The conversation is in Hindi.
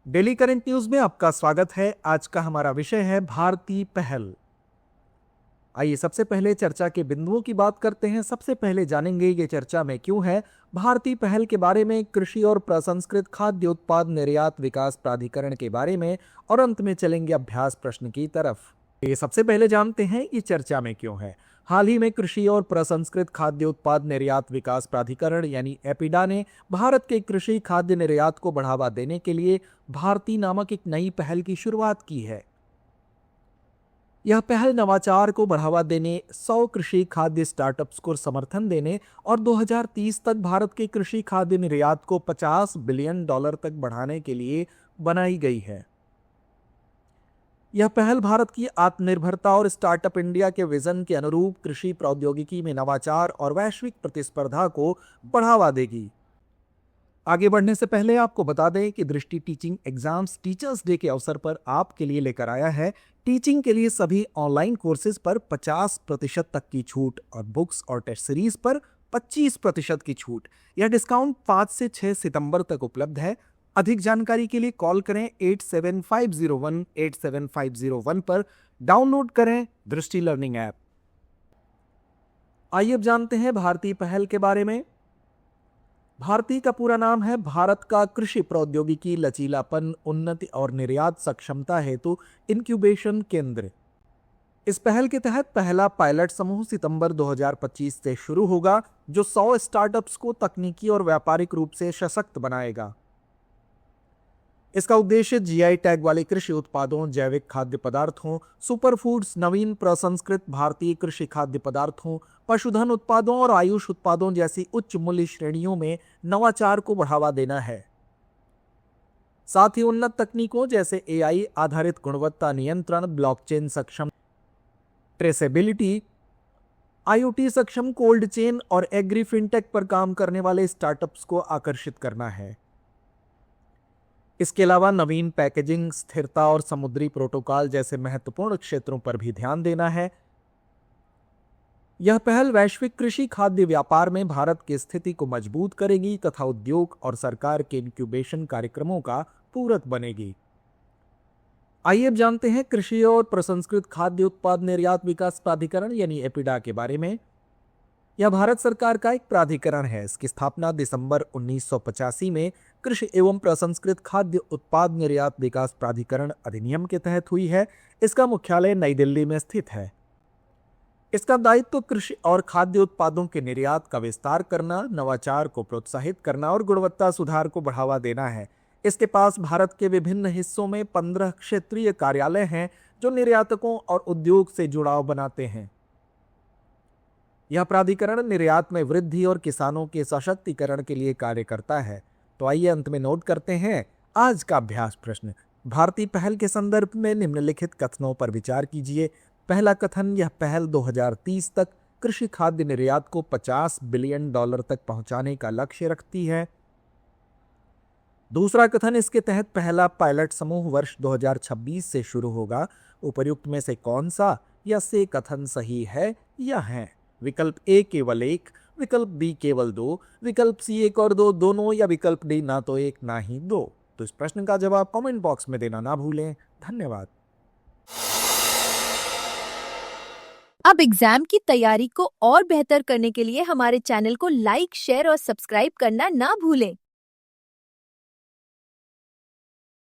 डेली करंट न्यूज में आपका स्वागत है। आज का हमारा विषय है भारतीय पहल। आइए सबसे पहले चर्चा के बिंदुओं की बात करते हैं। सबसे पहले जानेंगे ये चर्चा में क्यों है भारतीय पहल के बारे में, कृषि और प्रसंस्कृत खाद्य उत्पाद निर्यात विकास प्राधिकरण के बारे में, और अंत में चलेंगे अभ्यास प्रश्न की तरफ। ये सबसे पहले जानते हैं ये चर्चा में क्यों है। हाल ही में कृषि और प्रसंस्कृत खाद्य उत्पाद निर्यात विकास प्राधिकरण यानी एपिडा ने भारत के कृषि खाद्य निर्यात को बढ़ावा देने के लिए भारती नामक एक नई पहल की शुरुआत की है। यह पहल नवाचार को बढ़ावा देने, 100 कृषि खाद्य स्टार्टअप्स को समर्थन देने और 2030 तक भारत के कृषि खाद्य निर्यात को $50 बिलियन तक बढ़ाने के लिए बनाई गई है। यह पहल भारत की आत्मनिर्भरता और स्टार्टअप इंडिया के विजन के अनुरूप कृषि प्रौद्योगिकी में नवाचार और वैश्विक प्रतिस्पर्धा को बढ़ावा देगी। आगे बढ़ने से पहले आपको बता दें कि दृष्टि टीचिंग एग्जाम्स टीचर्स डे के अवसर पर आपके लिए लेकर आया है टीचिंग के लिए सभी ऑनलाइन कोर्सेज पर 50% तक की छूट और बुक्स और टेस्ट सीरीज पर 25% की छूट। यह डिस्काउंट 5 से 6 सितंबर तक उपलब्ध है। अधिक जानकारी के लिए कॉल करें 8750187501 पर। डाउनलोड करें दृष्टि लर्निंग ऐप। आइए अब जानते हैं भारतीय पहल के बारे में। भारतीय का पूरा नाम है भारत का कृषि प्रौद्योगिकी लचीलापन, उन्नति और निर्यात सक्षमता हेतु इंक्यूबेशन केंद्र। इस पहल के तहत पहला पायलट समूह सितंबर 2025 से शुरू होगा, जो 100 स्टार्टअप्स को तकनीकी और व्यापारिक रूप से सशक्त बनाएगा। इसका उद्देश्य जीआई टैग वाले कृषि उत्पादों, जैविक खाद्य पदार्थों, सुपरफूड्स, नवीन प्रसंस्कृत भारतीय कृषि खाद्य पदार्थों, पशुधन उत्पादों और आयुष उत्पादों जैसी उच्च मूल्य श्रेणियों में नवाचार को बढ़ावा देना है। साथ ही उन्नत तकनीकों जैसे एआई आधारित गुणवत्ता नियंत्रण, ब्लॉकचेन सक्षम ट्रेसेबिलिटी, आईओटी सक्षम कोल्ड चेन और एग्री फिनटेक पर काम करने वाले स्टार्टअप्स को आकर्षित करना है। इसके अलावा नवीन पैकेजिंग, स्थिरता और समुद्री प्रोटोकॉल जैसे महत्वपूर्ण क्षेत्रों पर भी ध्यान देना है। यह पहल वैश्विक कृषि खाद्य व्यापार में भारत की स्थिति को मजबूत करेगी तथा उद्योग और सरकार के इंक्यूबेशन कार्यक्रमों का पूरक बनेगी। आइए अब जानते हैं कृषि और प्रसंस्कृत खाद्य उत्पाद निर्यात विकास प्राधिकरण यानी एपिडा के बारे में। यह भारत सरकार का एक प्राधिकरण है। इसकी स्थापना दिसंबर 1985 में कृषि एवं प्रसंस्कृत खाद्य उत्पाद निर्यात विकास प्राधिकरण अधिनियम के तहत हुई है। इसका मुख्यालय नई दिल्ली में स्थित है। इसका दायित्व कृषि और खाद्य उत्पादों के निर्यात का विस्तार करना, नवाचार को प्रोत्साहित करना और गुणवत्ता सुधार को बढ़ावा देना है। इसके पास भारत के विभिन्न हिस्सों में 15 क्षेत्रीय कार्यालय हैं जो निर्यातकों और उद्योग से जुड़ाव बनाते हैं। यह प्राधिकरण निर्यात में वृद्धि और किसानों के सशक्तिकरण के लिए कार्य करता है। तो आइए अंत में नोट करते हैं आज का अभ्यास प्रश्न। भारतीय पहल के संदर्भ में निम्नलिखित कथनों पर विचार कीजिए। पहला कथन, यह पहल 2030 तक कृषि खाद्य निर्यात को $50 बिलियन तक पहुंचाने का लक्ष्य रखती है। दूसरा कथन, इसके तहत पहला पायलट समूह वर्ष 2026 से शुरू होगा। उपर्युक्त में से कौन सा या से कथन सही है या है? विकल्प ए केवल 1, विकल्प बी केवल 2, विकल्प सी 1 और 2 दोनों, या विकल्प डी ना तो 1 ना ही 2। तो इस प्रश्न का जवाब कमेंट बॉक्स में देना ना भूलें। धन्यवाद। अब एग्जाम की तैयारी को और बेहतर करने के लिए हमारे चैनल को लाइक, शेयर और सब्सक्राइब करना ना भूलें।